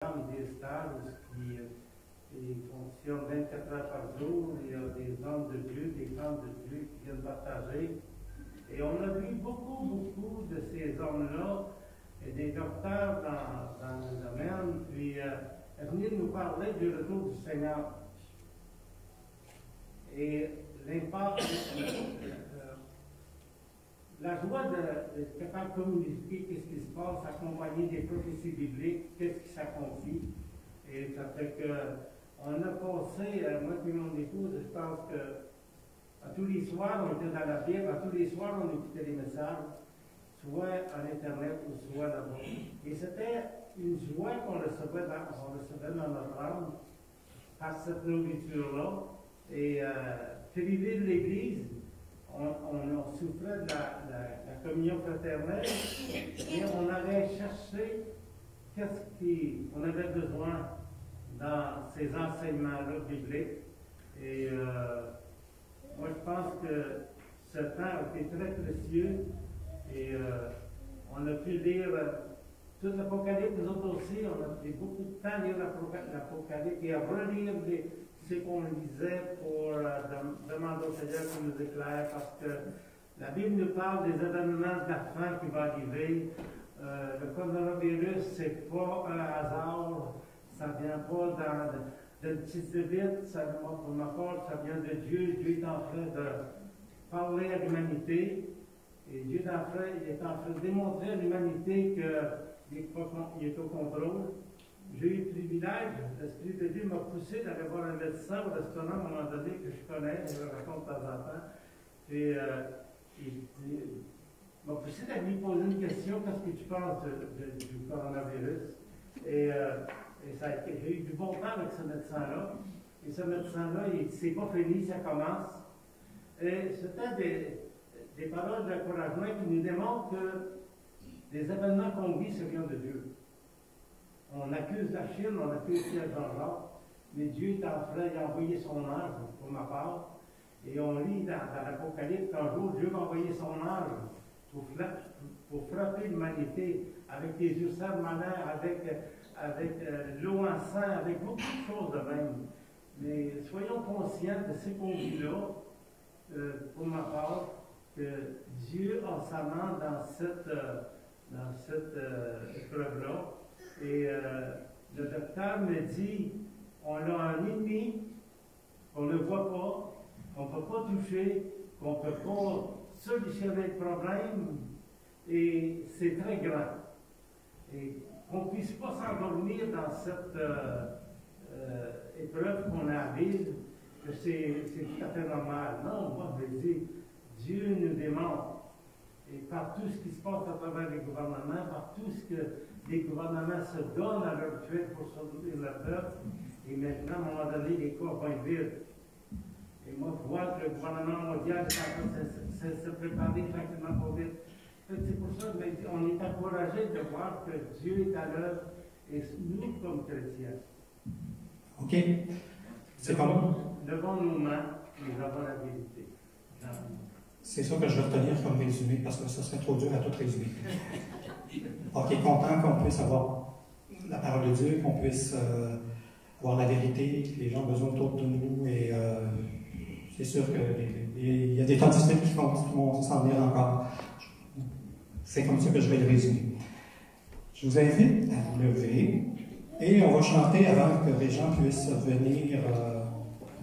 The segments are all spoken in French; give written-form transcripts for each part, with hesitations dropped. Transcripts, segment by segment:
programmes, des stages qui fonctionnent 24 heures par jour. Il y a des hommes de Dieu, des femmes de Dieu qui viennent partager. Et on a vu beaucoup de ces hommes-là, et des docteurs dans le domaine, puis venir nous parler du retour du Seigneur. Et l'impact, la joie d'être capable de communiquer qu'est-ce qui se passe, accompagner des prophéties bibliques, qu'est-ce qui s'accomplit. Et ça fait qu'on a passé, moi et mon épouse, je pense que à tous les soirs, on était dans la Bible, à tous les soirs, on écoutait les messages, soit à l'Internet ou soit là-bas. Et c'était une joie qu'on recevait dans notre âme par cette nourriture-là. Et privé de l'Église, on souffrait de la communion fraternelle et on allait chercher qu'est-ce qu'on avait besoin dans ces enseignements-là bibliques. Et moi, je pense que ce temps a été très précieux et on a pu lire tout l'Apocalypse, nous autres aussi, on a pris beaucoup de temps à lire l'Apocalypse et à relire ce qu'on lisait pour demander au Seigneur qu'il nous éclaire, parce que la Bible nous parle des événements de la fin qui va arriver. Le coronavirus, c'est pas un hasard, ça ne vient pas d'une petite vite, pour ma part, ça vient de Dieu. Dieu est en train de parler à l'humanité, et Dieu est en train de démontrer à l'humanité qu'il est au contrôle. J'ai eu le privilège, l'Esprit de Dieu m'a poussé d'aller voir un médecin au restaurant à un moment donné que je connais, je le raconte de temps en temps. Et il m'a poussé à lui poser une question: qu'est-ce que tu penses du coronavirus? Et j'ai eu du bon temps avec ce médecin-là. Et ce médecin-là, il dit: c'est pas fini, ça commence. Et c'était des paroles d'encouragement qui nous démontrent que les événements qu'on vit, c'est bien de Dieu. On accuse la Chine, on accuse Pierre Jean-Jacques, mais Dieu est en train d'envoyer son ange, pour ma part. Et on lit dans l'Apocalypse qu'un jour, Dieu va envoyer son ange pour frapper l'humanité avec les yeux sermonnants, avec l'eau en sang, avec beaucoup de choses de même. Mais soyons conscients de ce qu'on vit là, pour ma part, que Dieu a sa main dans cette épreuve-là. Et le docteur me dit: on a un ennemi qu'on ne voit pas, qu'on ne peut pas toucher, qu'on ne peut pas solutionner le problème, et c'est très grand. Et qu'on ne puisse pas s'endormir dans cette épreuve qu'on a à vivre, que c'est tout à fait normal. Non, moi je dis, Dieu nous démontre. Et par tout ce qui se passe à travers les gouvernements, par tout ce que les gouvernements se donnent à leur tuer pour sauver leur peuple, et maintenant, à un moment donné, les corps vont être vides. Et moi, je vois que le gouvernement mondial est en train de se préparer tranquillement pour vite. C'est pour ça qu'on est encouragé de voir que Dieu est à l'œuvre, et nous, comme chrétiens. OK. C'est comment? Devant nos mains, nous avons la vérité. C'est ça que je vais retenir comme résumé, parce que ça serait trop dur à tout résumer. OK, content qu'on puisse avoir la parole de Dieu, qu'on puisse avoir la vérité, que les gens ont besoin autour de nous, et c'est sûr qu'il y a des temps difficiles qui vont s'en venir encore. C'est comme ça que je vais le résumer. Je vous invite à vous lever, et on va chanter avant que les gens puissent venir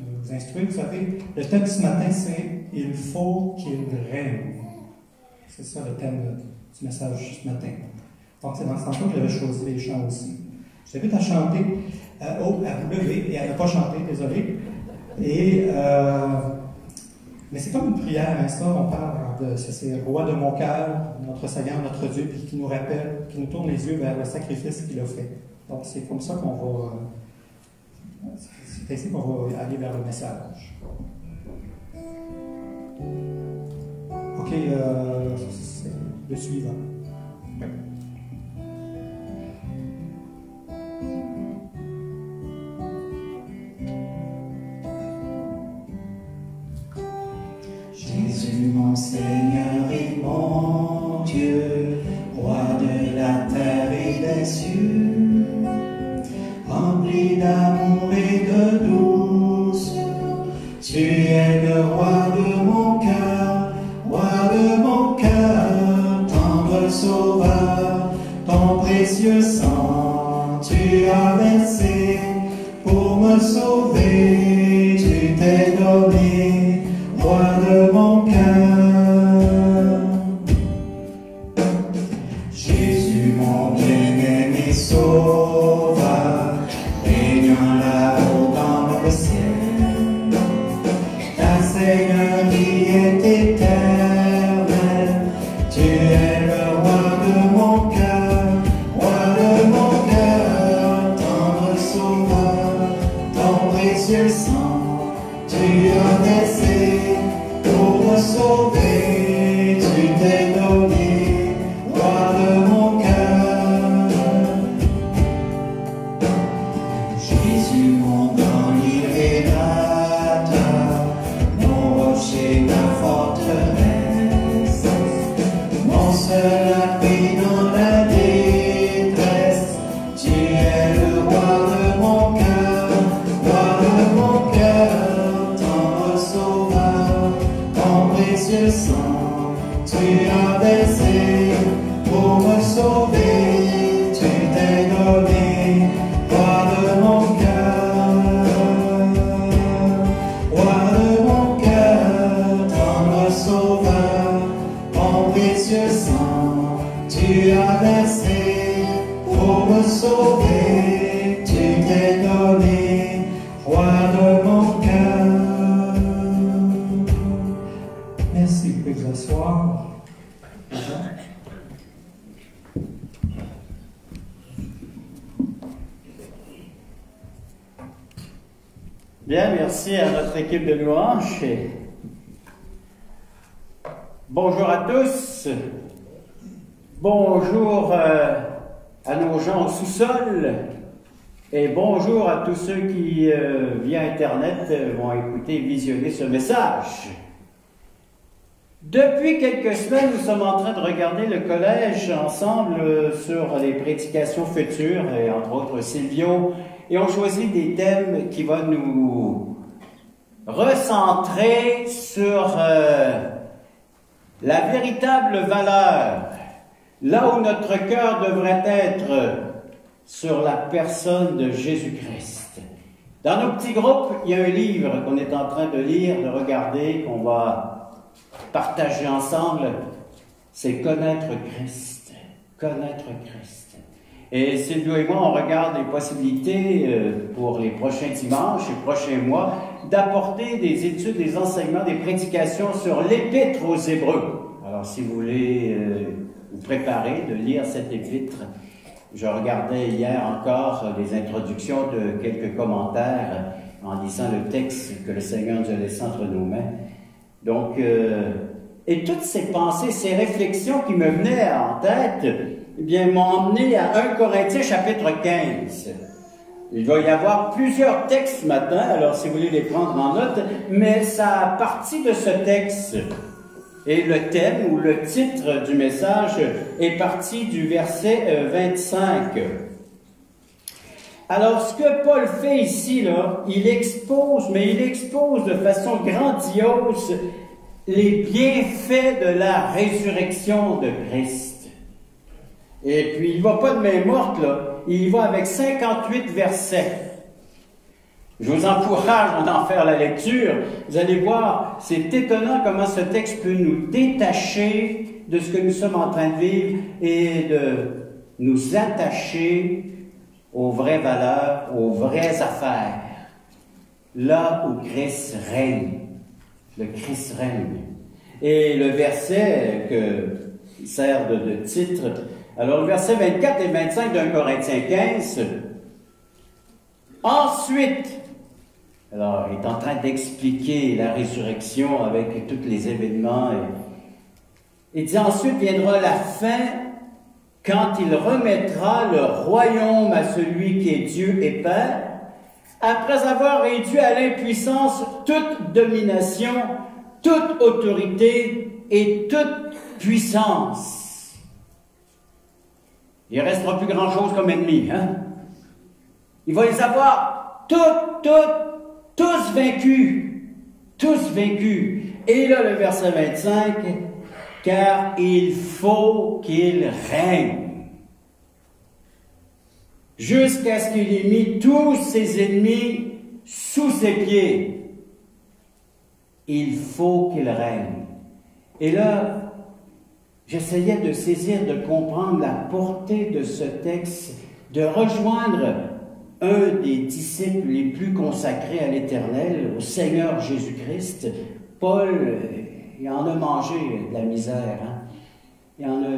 nous instruire. Vous savez, le thème de ce matin, c'est « Il faut qu'il règne ». C'est ça le thème du message ce matin. Donc, c'est dans ce temps-là que j'avais choisi les chants aussi. Je vous invite à chanter, à vous lever, et à ne pas chanter, désolé. Et, mais c'est comme une prière, hein, ça, on parle de c'est le roi de mon cœur, notre Seigneur, notre Dieu, puis qui nous rappelle, qui nous tourne les yeux vers le sacrifice qu'il a fait. Donc, c'est comme ça qu'on va. C'est ainsi qu'on va aller vers le message. OK, c'est le suivant. Ouais. Jésus, mon Seigneur et mon Dieu, roi de la terre et des cieux, rempli d'amour et de douce. Tu es le roi de mon cœur, tendre sauveur, ton précieux sang tu as versé pour me sauver, tu t'es donné, roi de mon cœur. Jésus mon bien-aimé sauveur, régnant là-haut dans le ciel. Ta Seigneurie est éternelle, tu es le roi de mon cœur, tendre sauveur, ton précieux sang, tu as versé pour me sauver, tu t'es donné, roi de mon cœur. Jésus mon grand libérateur, mon rocher, ma forteresse, mon seul appui dans la détresse, tu es le roi de mon cœur, tendre sauveur, ton précieux sang, tu as versé pour me sauver, tu t'es donné, roi de mon cœur, tendre sauveur, ton précieux sang, tu as versé pour me sauver, tu t'es donné, roi de mon cœur. Merci, vous pouvez vous asseoir. Bien, merci à notre équipe de louanges. Bonjour à tous. Bonjour à nos gens au sous-sol. Et bonjour à tous ceux qui, via Internet, vont écouter et visionner ce message. Depuis quelques semaines, nous sommes en train de regarder le collège ensemble sur les prédications futures, et entre autres Silvio, et on choisit des thèmes qui vont nous recentrer sur la véritable valeur, là où notre cœur devrait être sur la personne de Jésus-Christ. Dans nos petits groupes, il y a un livre qu'on est en train de lire, de regarder, qu'on va partager ensemble, c'est Connaître Christ. Connaître Christ. Et Sylvio et moi, on regarde les possibilités pour les prochains dimanches et prochains mois d'apporter des études, des enseignements, des prédications sur l'Épître aux Hébreux. Alors, si vous voulez vous préparer de lire cette épître, je regardais hier encore les introductions de quelques commentaires en lisant le texte que le Seigneur nous a laissé entre nos mains. Donc, et toutes ces pensées, ces réflexions qui me venaient en tête, eh bien, m'ont emmené à 1 Corinthiens chapitre 15. Il va y avoir plusieurs textes ce matin, alors si vous voulez les prendre en note, mais ça a parti de ce texte. Et le thème ou le titre du message est parti du verset 25. Alors, ce que Paul fait ici, là, il expose de façon grandiose les bienfaits de la résurrection de Christ. Et puis, il ne va pas de main morte, là. Il va avec 58 versets. Je vous encourage d'en faire la lecture. Vous allez voir, c'est étonnant comment ce texte peut nous détacher de ce que nous sommes en train de vivre et de nous attacher aux vraies valeurs, aux vraies affaires. Là où Christ règne. Le Christ règne. Et le verset qui sert de titre, alors le verset 24 et 25 d'un Corinthiens 15, ensuite, alors il est en train d'expliquer la résurrection avec tous les événements. Il dit ensuite viendra la fin quand il remettra le royaume à celui qui est Dieu et Père, après avoir réduit à l'impuissance toute domination, toute autorité et toute puissance. Il ne restera plus grand-chose comme ennemi, hein? Il va les avoir tous vaincus. Tous vaincus. Et là, le verset 25, car il faut qu'il règne. Jusqu'à ce qu'il ait mis tous ses ennemis sous ses pieds. Il faut qu'il règne. Et là, j'essayais de saisir, de comprendre la portée de ce texte, de rejoindre un des disciples les plus consacrés à l'Éternel, au Seigneur Jésus-Christ. Paul, il en a mangé de la misère, hein? Il en a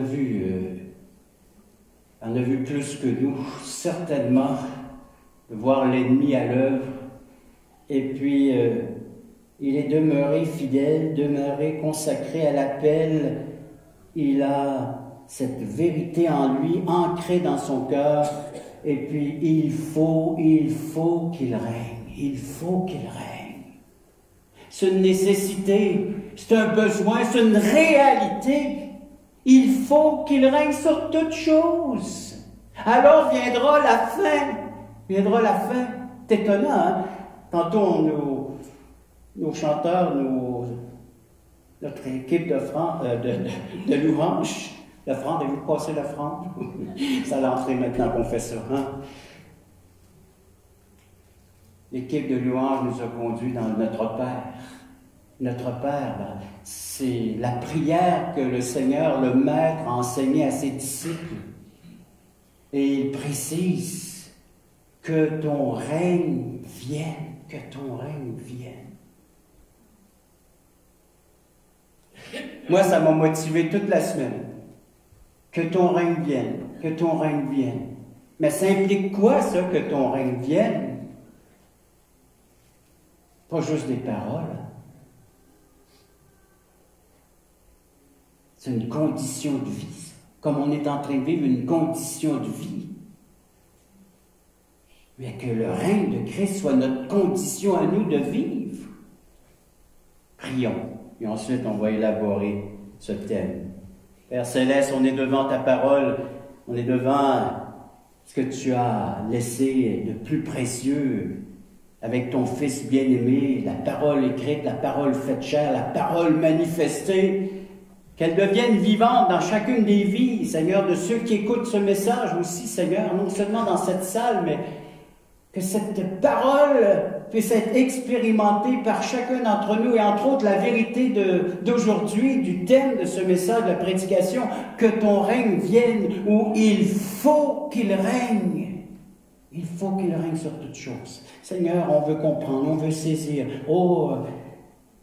vu plus que nous, certainement, de voir l'ennemi à l'œuvre. Et puis, il est demeuré fidèle, demeuré consacré à l'appel. Il a cette vérité en lui, ancrée dans son cœur. Et puis, il faut qu'il règne. Il faut qu'il règne. C'est une nécessité, c'est un besoin, c'est une réalité. Il faut qu'il règne sur toutes choses. Alors viendra la fin. Viendra la fin. C'est étonnant, hein? Tantôt, nos chanteurs, notre équipe de louange, l'offrande, avez-vous passé l'offrande? Ça l'entrée maintenant qu'on fait ça, hein? L'équipe de louange nous a conduits dans notre Père. Notre Père, ben, c'est la prière que le Seigneur, le Maître, a enseignée à ses disciples. Et il précise que ton règne vienne, que ton règne vienne. Moi, ça m'a motivé toute la semaine. Que ton règne vienne, que ton règne vienne. Mais ça implique quoi, ça, que ton règne vienne? Pas juste des paroles. C'est une condition de vie. Comme on est en train de vivre une condition de vie. Mais que le règne de Christ soit notre condition à nous de vivre. Prions. Et ensuite, on va élaborer ce thème. Père Céleste, on est devant ta parole. On est devant ce que tu as laissé de plus précieux avec ton Fils bien-aimé, la parole écrite, la parole faite chair, la parole manifestée. Qu'elle devienne vivante dans chacune des vies, Seigneur, de ceux qui écoutent ce message aussi, Seigneur, non seulement dans cette salle, mais que cette parole puisse être expérimentée par chacun d'entre nous, et entre autres la vérité d'aujourd'hui, du thème de ce message, de la prédication, que ton règne vienne, où il faut qu'il règne. Il faut qu'il règne sur toutes choses. Seigneur, on veut comprendre, on veut saisir. Oh,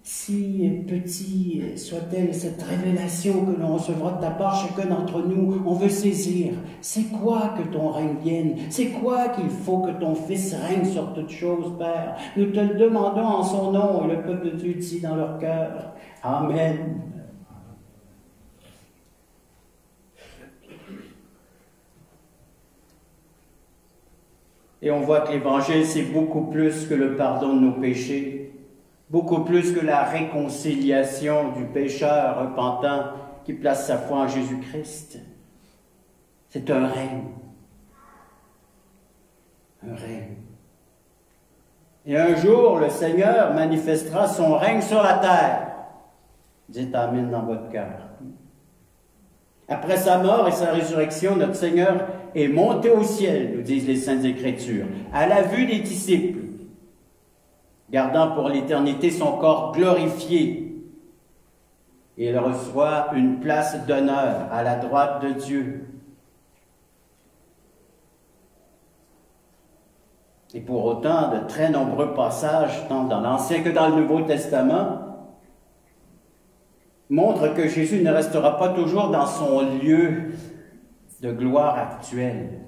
si petit soit-elle cette révélation que l'on recevra de ta part, chacun d'entre nous, on veut saisir. C'est quoi que ton règne vienne? C'est quoi qu'il faut que ton Fils règne sur toutes choses, Père? Nous te le demandons en son nom, et le peuple de Dieu dit dans leur cœur. Amen. Et on voit que l'Évangile, c'est beaucoup plus que le pardon de nos péchés, beaucoup plus que la réconciliation du pécheur repentant qui place sa foi en Jésus-Christ. C'est un règne. Un règne. Et un jour, le Seigneur manifestera son règne sur la terre. Dites Amen dans votre cœur. Après sa mort et sa résurrection, notre Seigneur est monté au ciel, nous disent les Saintes Écritures, à la vue des disciples, gardant pour l'éternité son corps glorifié. Et il reçoit une place d'honneur à la droite de Dieu. Et pour autant, de très nombreux passages, tant dans l'Ancien que dans le Nouveau Testament, montrent que Jésus ne restera pas toujours dans son lieu de gloire actuel.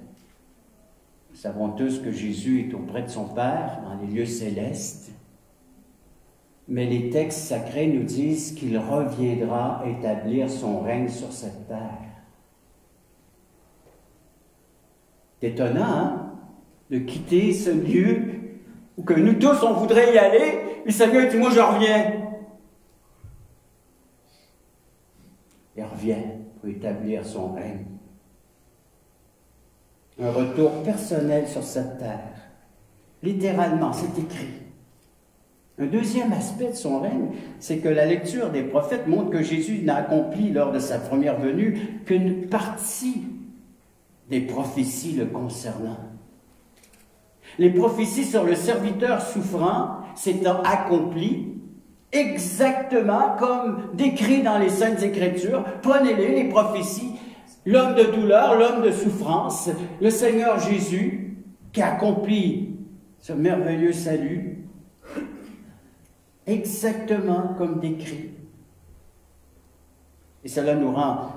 Nous savons tous que Jésus est auprès de son Père, dans les lieux célestes. Mais les textes sacrés nous disent qu'il reviendra établir son règne sur cette terre. C'est étonnant, hein, de quitter ce lieu où que nous tous, on voudrait y aller, et le Seigneur dit, moi je reviens. Il revient pour établir son règne. Un retour personnel sur cette terre. Littéralement, c'est écrit. Un deuxième aspect de son règne, c'est que la lecture des prophètes montre que Jésus n'a accompli lors de sa première venue qu'une partie des prophéties le concernant. Les prophéties sur le serviteur souffrant s'étant accomplies exactement comme décrit dans les Saintes Écritures. Prenez-les, les prophéties. L'homme de douleur, l'homme de souffrance, le Seigneur Jésus qui accomplit ce merveilleux salut, exactement comme décrit. Et cela nous rend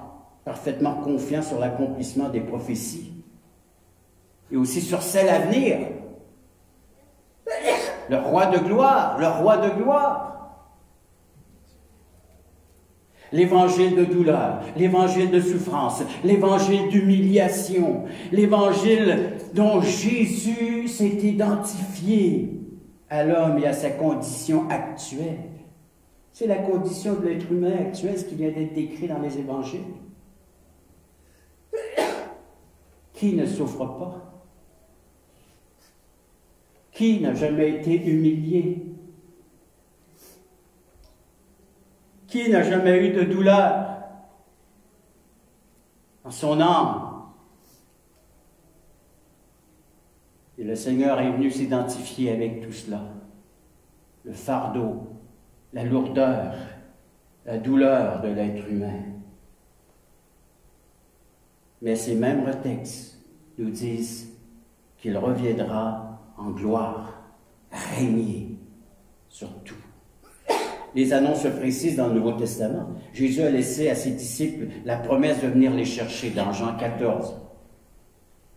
parfaitement confiants sur l'accomplissement des prophéties et aussi sur celle à venir. Le roi de gloire, le roi de gloire. L'évangile de douleur, l'évangile de souffrance, l'évangile d'humiliation, l'évangile dont Jésus s'est identifié à l'homme et à sa condition actuelle. C'est la condition de l'être humain actuel, ce qui vient d'être décrit dans les évangiles. Qui ne souffre pas? Qui n'a jamais été humilié? Qui n'a jamais eu de douleur dans son âme? Et le Seigneur est venu s'identifier avec tout cela. Le fardeau, la lourdeur, la douleur de l'être humain. Mais ces mêmes textes nous disent qu'il reviendra en gloire, régner sur tout. Les annonces le précisent dans le Nouveau Testament. Jésus a laissé à ses disciples la promesse de venir les chercher dans Jean 14.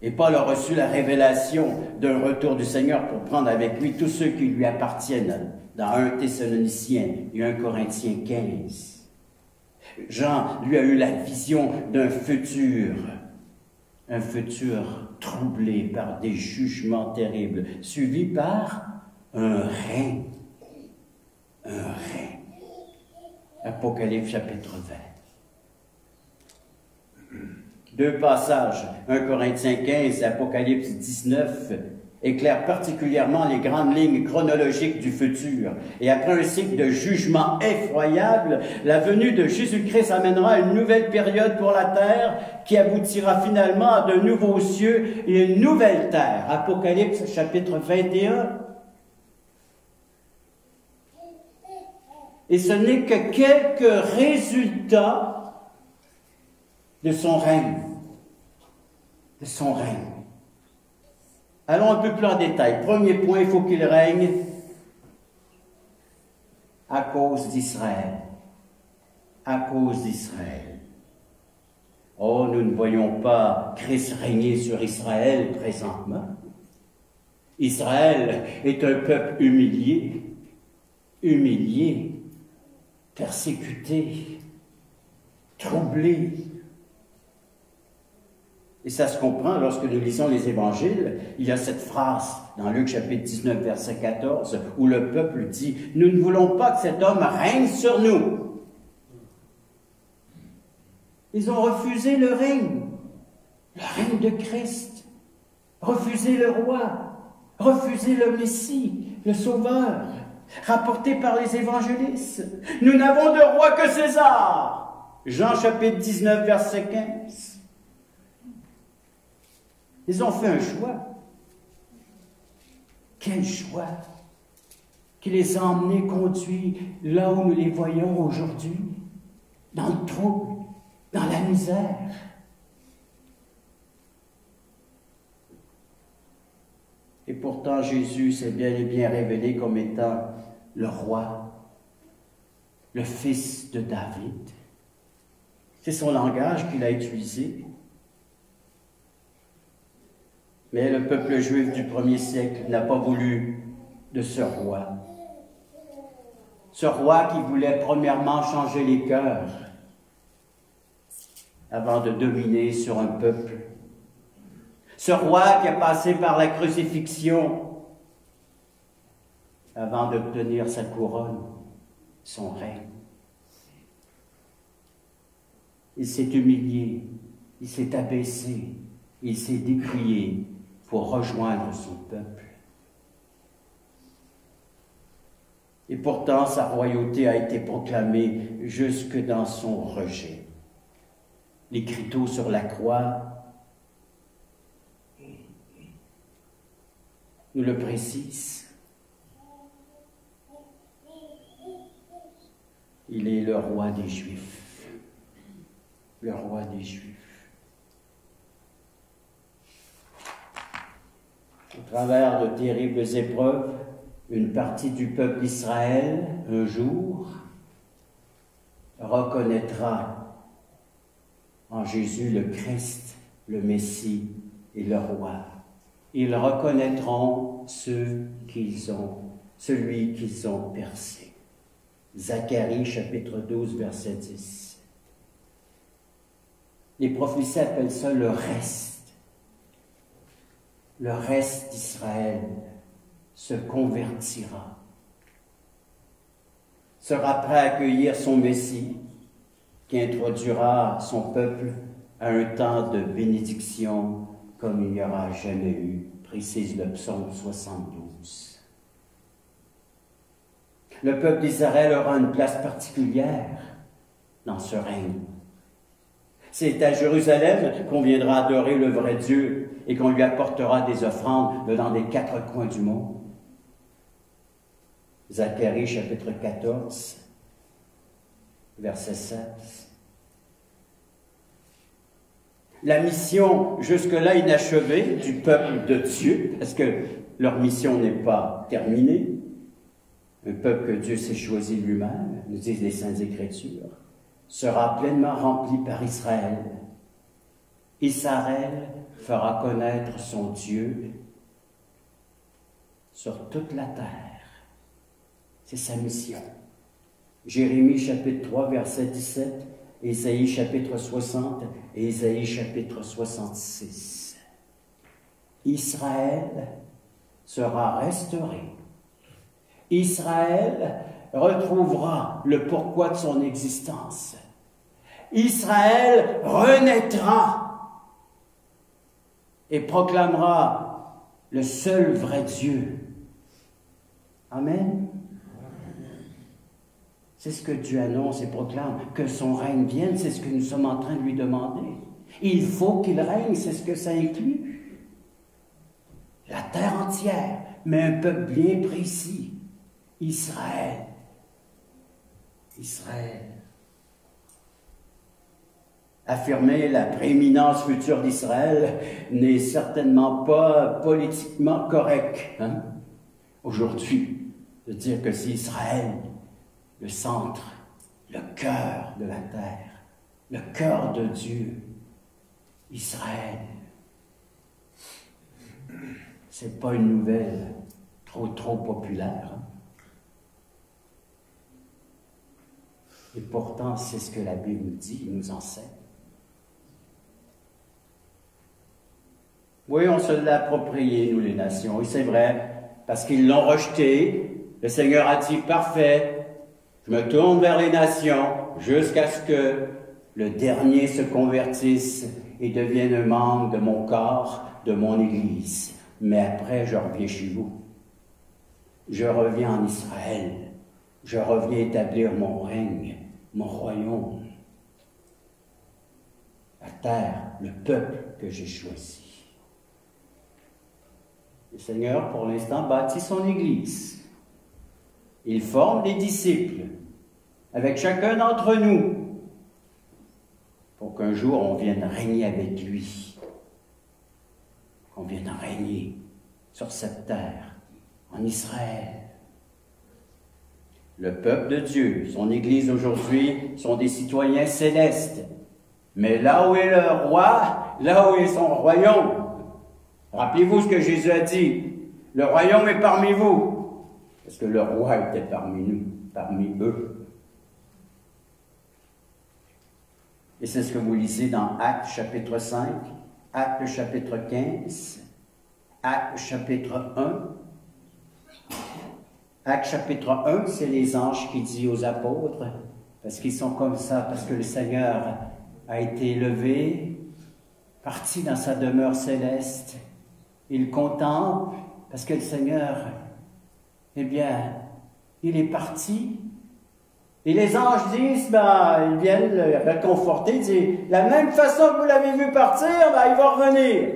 Et Paul a reçu la révélation d'un retour du Seigneur pour prendre avec lui tous ceux qui lui appartiennent dans 1 Thessaloniciens et 1 Corinthiens 15. Jean, lui, a eu la vision d'un futur troublé par des jugements terribles, suivi par un règne. Un règne. Apocalypse chapitre 20. Deux passages, 1 Corinthiens 15 et Apocalypse 19, éclairent particulièrement les grandes lignes chronologiques du futur. Et après un cycle de jugement effroyable, la venue de Jésus-Christ amènera une nouvelle période pour la terre qui aboutira finalement à de nouveaux cieux et une nouvelle terre. Apocalypse chapitre 21. Et ce n'est que quelques résultats de son règne. De son règne. Allons un peu plus en détail. Premier point, il faut qu'il règne à cause d'Israël. À cause d'Israël. Oh, nous ne voyons pas Christ régner sur Israël présentement. Israël est un peuple humilié, persécuté, troublé. Et ça se comprend lorsque nous lisons les évangiles. Il y a cette phrase dans Luc chapitre 19, verset 14, où le peuple dit « Nous ne voulons pas que cet homme règne sur nous. » Ils ont refusé le règne de Christ, refusé le roi, refusé le Messie, le Sauveur, rapporté par les évangélistes. « Nous n'avons de roi que César. » Jean chapitre 19, verset 15. Ils ont fait un choix. Quel choix qui les a emmenés, conduits là où nous les voyons aujourd'hui, dans le trouble, dans la misère. Et pourtant, Jésus s'est bien et bien révélé comme étant le roi, le fils de David. C'est son langage qu'il a utilisé. Mais le peuple juif du premier siècle n'a pas voulu de ce roi. Ce roi qui voulait premièrement changer les cœurs avant de dominer sur un peuple. Ce roi qui a passé par la crucifixion avant d'obtenir sa couronne, son règne. Il s'est humilié, il s'est abaissé, il s'est dépouillé pour rejoindre son peuple. Et pourtant, sa royauté a été proclamée jusque dans son rejet. L'écriteau sur la croix nous le précise. Il est le roi des Juifs. Le roi des Juifs. Au travers de terribles épreuves, une partie du peuple d'Israël, un jour, reconnaîtra en Jésus le Christ, le Messie et le roi. Ils reconnaîtront celui qu'ils ont percé. Zacharie, chapitre 12, verset 10. Les prophéties appellent ça le reste. Le reste d'Israël se convertira, sera prêt à accueillir son Messie, qui introduira son peuple à un temps de bénédiction comme il n'y aura jamais eu, précise le psaume 72. Le peuple d'Israël aura une place particulière dans ce règne. C'est à Jérusalem qu'on viendra adorer le vrai Dieu et qu'on lui apportera des offrandes dans les 4 coins du monde. Zacharie, chapitre 14, verset 16. La mission jusque-là inachevée du peuple de Dieu, parce que leur mission n'est pas terminée, un peuple que Dieu s'est choisi lui-même, nous disent les Saintes Écritures, sera pleinement rempli par Israël. Israël fera connaître son Dieu sur toute la terre. C'est sa mission. Jérémie chapitre 3, verset 17, Ésaïe chapitre 60 et Ésaïe chapitre 66. Israël sera restauré. Israël retrouvera le pourquoi de son existence. Israël renaîtra et proclamera le seul vrai Dieu. Amen. C'est ce que Dieu annonce et proclame, que son règne vienne, c'est ce que nous sommes en train de lui demander. Il faut qu'il règne, c'est ce que ça inclut. La terre entière, mais un peuple bien précis. Israël. Israël. Affirmer la prééminence future d'Israël n'est certainement pas politiquement correct. Aujourd'hui, de dire que c'est Israël, le centre, le cœur de la terre, le cœur de Dieu, Israël. C'est pas une nouvelle trop populaire. Et pourtant, c'est ce que la Bible nous dit, nous enseigne. Oui, on se l'a approprié, nous les nations, et c'est vrai, parce qu'ils l'ont rejeté. Le Seigneur a dit, parfait, je me tourne vers les nations jusqu'à ce que le dernier se convertisse et devienne un membre de mon corps, de mon Église. Mais après, je reviens chez vous. Je reviens en Israël. Je reviens établir mon règne, mon royaume. La terre, le peuple que j'ai choisi. Le Seigneur, pour l'instant, bâtit son Église. Il forme des disciples avec chacun d'entre nous pour qu'un jour on vienne régner avec lui. Qu'on vienne régner sur cette terre, en Israël. Le peuple de Dieu, son Église aujourd'hui, sont des citoyens célestes. Mais là où est le roi, là où est son royaume, rappelez-vous ce que Jésus a dit. Le royaume est parmi vous. Parce que le roi était parmi nous, parmi eux. Et c'est ce que vous lisez dans Actes chapitre 5, Actes chapitre 15, Actes chapitre 1. Actes chapitre 1, c'est les anges qui disent aux apôtres, parce qu'ils sont comme ça, parce que le Seigneur a été élevé, parti dans sa demeure céleste. Il contemple, parce que le Seigneur, eh bien, il est parti. Et les anges disent, ben, ils viennent le réconforter, disent, la même façon que vous l'avez vu partir, ben, il va revenir.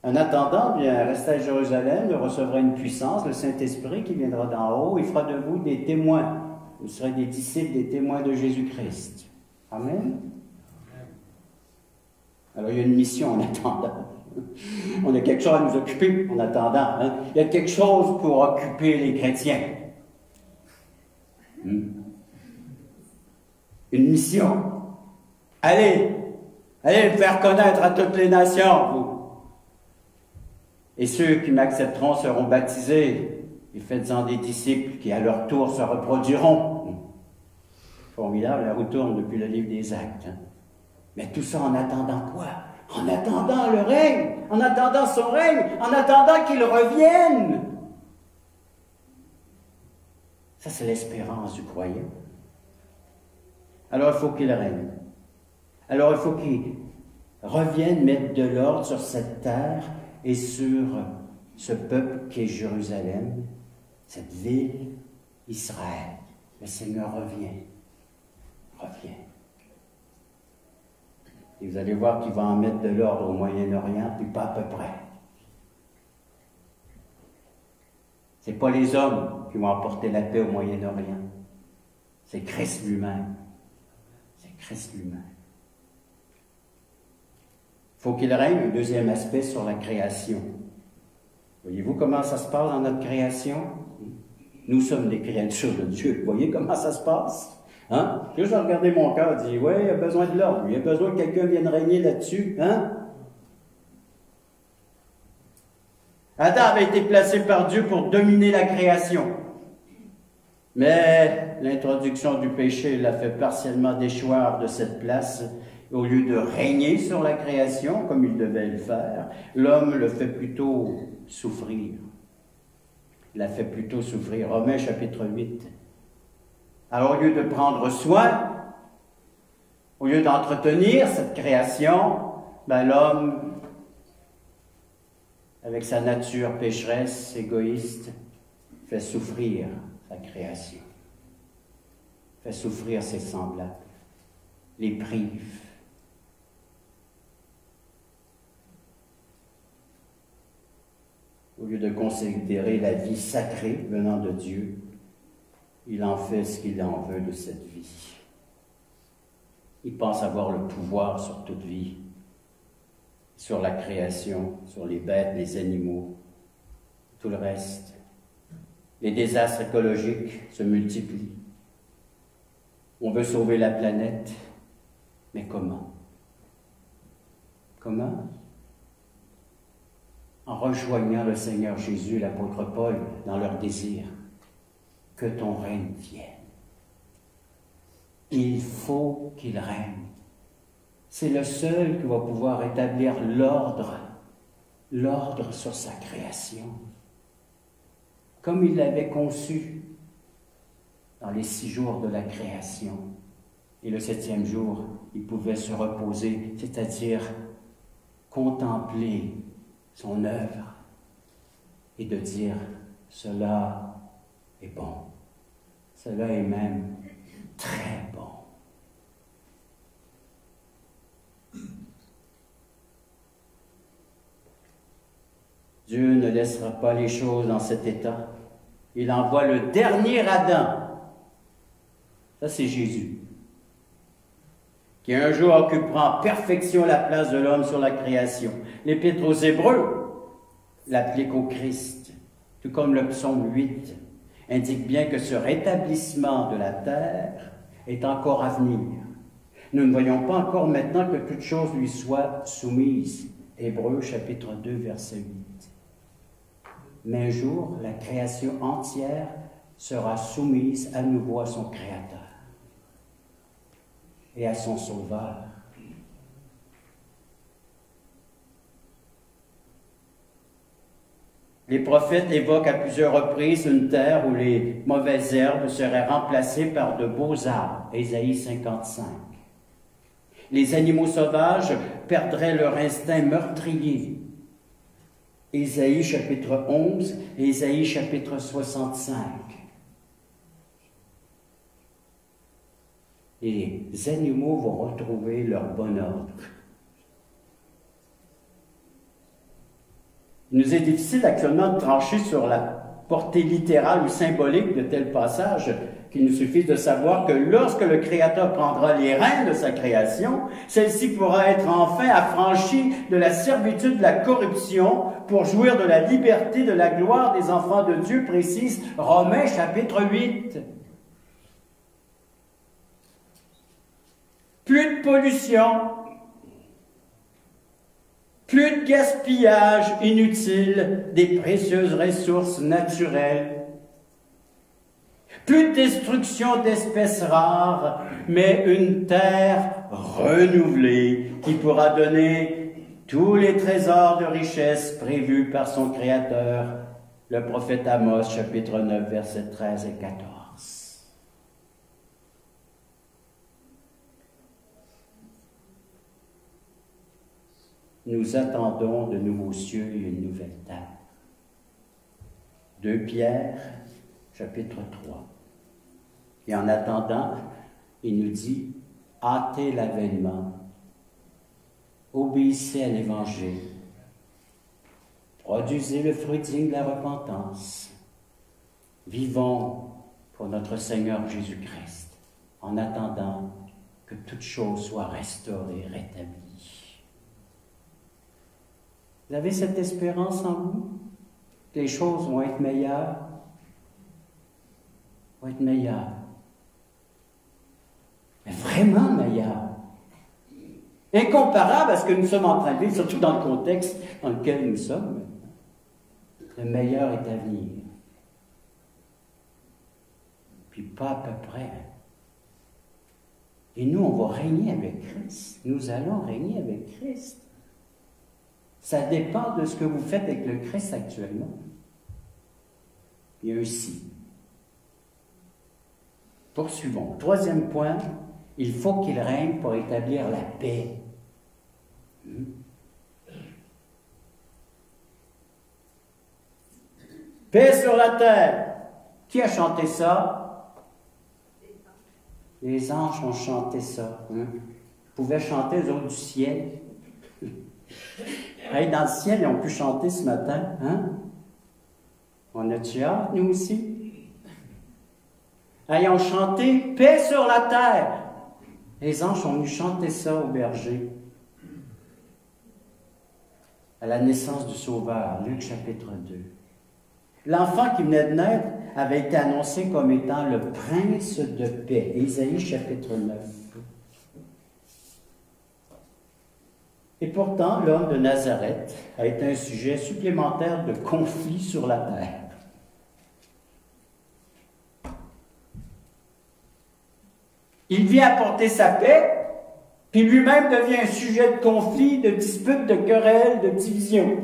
En attendant, bien, restez à Jérusalem, vous recevrez une puissance, le Saint-Esprit qui viendra d'en haut, il fera de vous des témoins. Vous serez des disciples, des témoins de Jésus-Christ. Amen. Alors, il y a une mission en attendant. On a quelque chose à nous occuper en attendant. Hein? Il y a quelque chose pour occuper les chrétiens. Une mission. Allez le faire connaître à toutes les nations, vous. Et ceux qui m'accepteront seront baptisés, et faites-en des disciples qui à leur tour se reproduiront. Formidable, la roue tourne depuis le livre des Actes. Hein? Mais tout ça en attendant quoi? En attendant le règne, en attendant son règne, en attendant qu'il revienne. Ça, c'est l'espérance du croyant. Alors, il faut qu'il règne. Alors, il faut qu'il revienne mettre de l'ordre sur cette terre et sur ce peuple qui est Jérusalem, cette ville, Israël. Le Seigneur revient. Et vous allez voir qu'il va en mettre de l'ordre au Moyen-Orient, puis pas à peu près. Ce n'est pas les hommes qui vont apporter la paix au Moyen-Orient. C'est Christ lui-même. C'est Christ lui-même. Il faut qu'il règne, un deuxième aspect sur la création. Voyez-vous comment ça se passe dans notre création? Nous sommes des créatures de Dieu. Vous voyez comment ça se passe? Hein? Juste à regarder mon cœur, dit, oui, il a besoin de l'ordre, il a besoin que quelqu'un vienne régner là-dessus. Hein? Adam avait été placé par Dieu pour dominer la création. Mais l'introduction du péché l'a fait partiellement déchoir de cette place. Au lieu de régner sur la création, comme il devait le faire, l'homme le fait plutôt souffrir. Il la fait plutôt souffrir. Romains chapitre 8. Alors, au lieu de prendre soin, au lieu d'entretenir cette création, ben, l'homme, avec sa nature pécheresse, égoïste, fait souffrir sa création, fait souffrir ses semblables, les prive. Au lieu de considérer la vie sacrée venant de Dieu, il en fait ce qu'il en veut de cette vie. Il pense avoir le pouvoir sur toute vie, sur la création, sur les bêtes, les animaux, tout le reste. Les désastres écologiques se multiplient. On veut sauver la planète, mais comment? Comment? En rejoignant le Seigneur Jésus, l'apôtre Paul, dans leur désir. Que ton règne vienne. Il faut qu'il règne. C'est le seul qui va pouvoir établir l'ordre sur sa création, comme il l'avait conçu dans les 6 jours de la création. Et le 7e jour, il pouvait se reposer, c'est-à-dire contempler son œuvre et de dire, cela est bon. Cela est même très bon. Dieu ne laissera pas les choses dans cet état. Il envoie le dernier Adam. Ça, c'est Jésus, qui un jour occupera en perfection la place de l'homme sur la création. L'Épître aux Hébreux l'applique au Christ, tout comme le psaume 8 indique bien que ce rétablissement de la terre est encore à venir. Nous ne voyons pas encore maintenant que toute chose lui soit soumise. Hébreux chapitre 2, verset 8. Mais un jour, la création entière sera soumise à nouveau à son Créateur et à son Sauveur. Les prophètes évoquent à plusieurs reprises une terre où les mauvaises herbes seraient remplacées par de beaux arbres. Ésaïe 55. Les animaux sauvages perdraient leur instinct meurtrier. Ésaïe chapitre 11 et Ésaïe chapitre 65. Les animaux vont retrouver leur bon ordre. Il nous est difficile actuellement de trancher sur la portée littérale ou symbolique de tels passages, qu'il nous suffit de savoir que lorsque le Créateur prendra les rênes de sa création, celle-ci pourra être enfin affranchie de la servitude de la corruption pour jouir de la liberté, de la gloire des enfants de Dieu, précise Romains chapitre 8. Plus de pollution, plus de gaspillage inutile des précieuses ressources naturelles, plus de destruction d'espèces rares, mais une terre renouvelée qui pourra donner tous les trésors de richesse prévus par son Créateur, le prophète Amos, chapitre 9, versets 13 et 14. Nous attendons de nouveaux cieux et une nouvelle terre. 2 Pierre, chapitre 3. Et en attendant, il nous dit, hâtez l'avènement, obéissez à l'Évangile, produisez le fruit digne de la repentance, vivons pour notre Seigneur Jésus-Christ, en attendant que toute chose soit restaurée, rétablie. Vous avez cette espérance en vous? Que les choses vont être meilleures? Vont être meilleures. Mais vraiment meilleures. Incomparable à ce que nous sommes en train de vivre, surtout dans le contexte dans lequel nous sommes. Le meilleur est à venir. Puis pas à peu près. Et nous, on va régner avec Christ. Nous allons régner avec Christ. Ça dépend de ce que vous faites avec le Christ actuellement. Il y a un si. Poursuivons. 3e point, il faut qu'il règne pour établir la paix. Paix sur la terre. Qui a chanté ça? Les anges ont chanté ça. Ils pouvaient chanter aux autres du ciel. Hey, dans le ciel, ils ont pu chanter ce matin. Hein? On a-tu hâte, nous aussi? Hey, ils ont chanté « Paix sur la terre ». Les anges ont venus chanter ça au berger. À la naissance du Sauveur, Luc chapitre 2. L'enfant qui venait de naître avait été annoncé comme étant le prince de paix. Ésaïe chapitre 9. Et pourtant, l'homme de Nazareth a été un sujet supplémentaire de conflit sur la terre. Il vient apporter sa paix, puis lui-même devient un sujet de conflit, de dispute, de querelle, de division.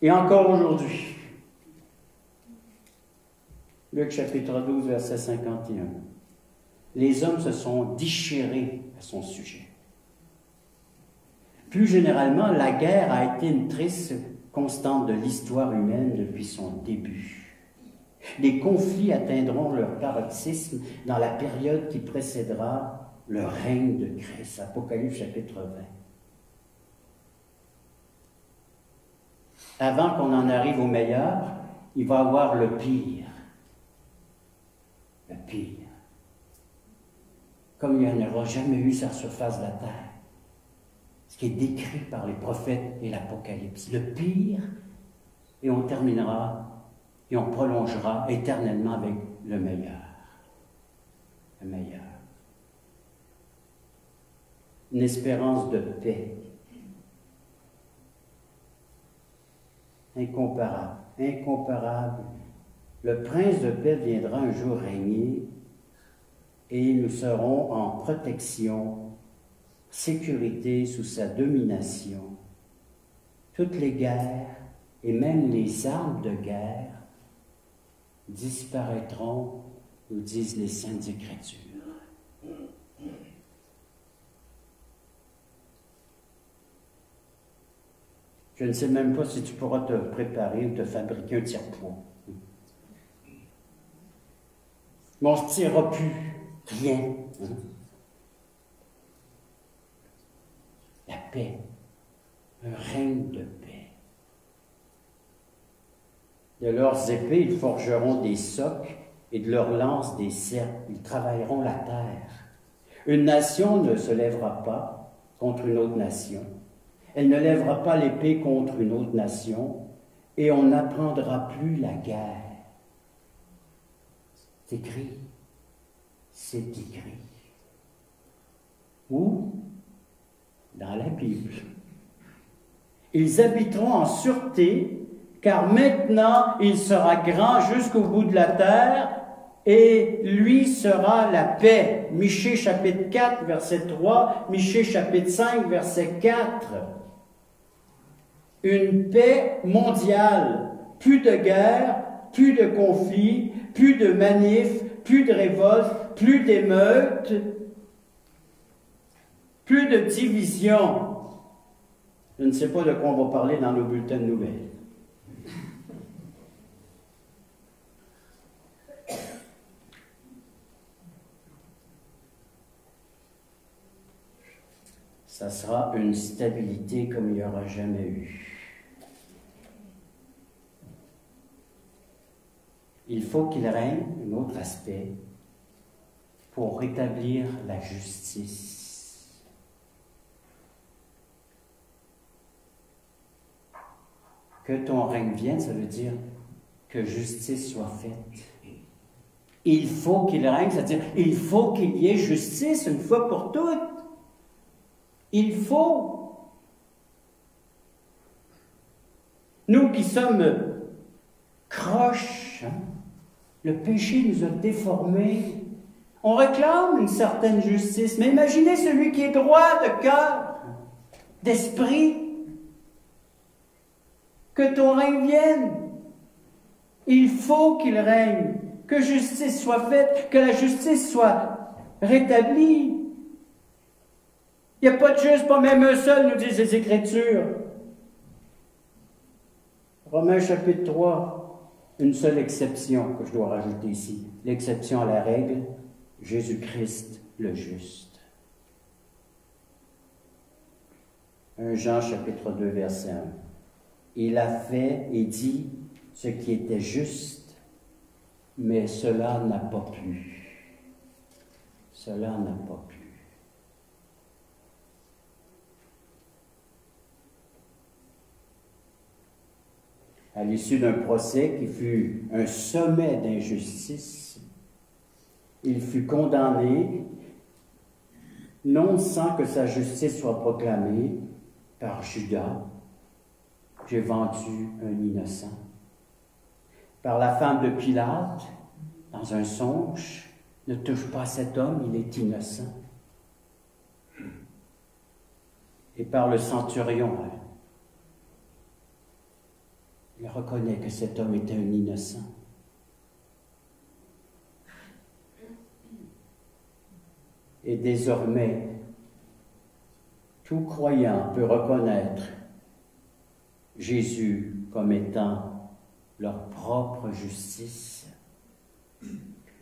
Et encore aujourd'hui. Luc chapitre 12, verset 51. Les hommes se sont déchirés à son sujet. Plus généralement, la guerre a été une triste constante de l'histoire humaine depuis son début. Les conflits atteindront leur paroxysme dans la période qui précédera le règne de Christ. Apocalypse chapitre 20. Avant qu'on en arrive au meilleur, il va y avoir le pire. Le pire. Comme il n'y en aura jamais eu sur la surface de la terre. Ce qui est décrit par les prophètes et l'Apocalypse. Le pire, et on terminera et on prolongera éternellement avec le meilleur. Le meilleur. Une espérance de paix. Incomparable. Incomparable. Le prince de paix viendra un jour régner et nous serons en protection, sécurité sous sa domination. Toutes les guerres et même les armes de guerre disparaîtront, nous disent les Saintes Écritures. Je ne sais même pas si tu pourras te préparer ou te fabriquer un tire-poids. Mais on ne se tirera plus rien. La paix, un règne de paix. De leurs épées, ils forgeront des socs et de leurs lances des serpes. Ils travailleront la terre. Une nation ne se lèvera pas contre une autre nation. Elle ne lèvera pas l'épée contre une autre nation et on n'apprendra plus la guerre. C'est écrit. C'est écrit. Où? Dans la Bible. Ils habiteront en sûreté, car maintenant il sera grand jusqu'au bout de la terre, et lui sera la paix. Michée chapitre 4, verset 3, Michée chapitre 5, verset 4. Une paix mondiale, plus de guerre, plus de conflits, plus de manifs, plus de révoltes, plus d'émeutes, plus de divisions. Je ne sais pas de quoi on va parler dans nos bulletins de nouvelles. Ça sera une stabilité comme il n'y aura jamais eu. Il faut qu'il règne, un autre aspect, pour rétablir la justice. Que ton règne vienne, ça veut dire que justice soit faite. Il faut qu'il règne, c'est-à-dire il faut qu'il y ait justice une fois pour toutes. Il faut. Nous qui sommes croches, hein, le péché nous a déformés. On réclame une certaine justice, mais imaginez celui qui est droit de cœur, d'esprit. Que ton règne vienne. Il faut qu'il règne, que justice soit faite, que la justice soit rétablie. Il n'y a pas de juste, pas même un seul, nous disent les Écritures. Romains chapitre 3, une seule exception que je dois rajouter ici. L'exception à la règle, Jésus-Christ le juste. 1 Jean chapitre 2, verset 1. Il a fait et dit ce qui était juste, mais cela n'a pas plu. Cela n'a pas plu. À l'issue d'un procès qui fut un sommet d'injustice, il fut condamné, non sans que sa justice soit proclamée par Judas. J'ai vendu un innocent. Par la femme de Pilate, dans un songe, ne touche pas cet homme, il est innocent. Et par le centurion, il reconnaît que cet homme était un innocent. Et désormais, tout croyant peut reconnaître Jésus comme étant leur propre justice.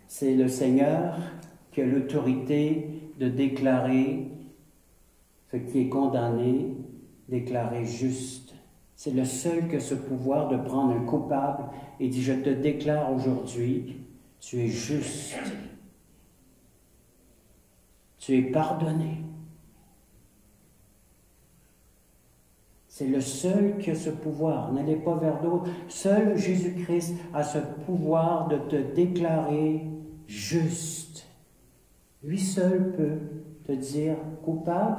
C'est le Seigneur qui a l'autorité de déclarer ce qui est condamné, déclarer juste. C'est le seul qui a ce pouvoir de prendre un coupable et dit « Je te déclare aujourd'hui, tu es juste. Tu es pardonné. » C'est le seul qui a ce pouvoir. N'allez pas vers d'autres. Seul Jésus-Christ a ce pouvoir de te déclarer juste. Lui seul peut te dire coupable.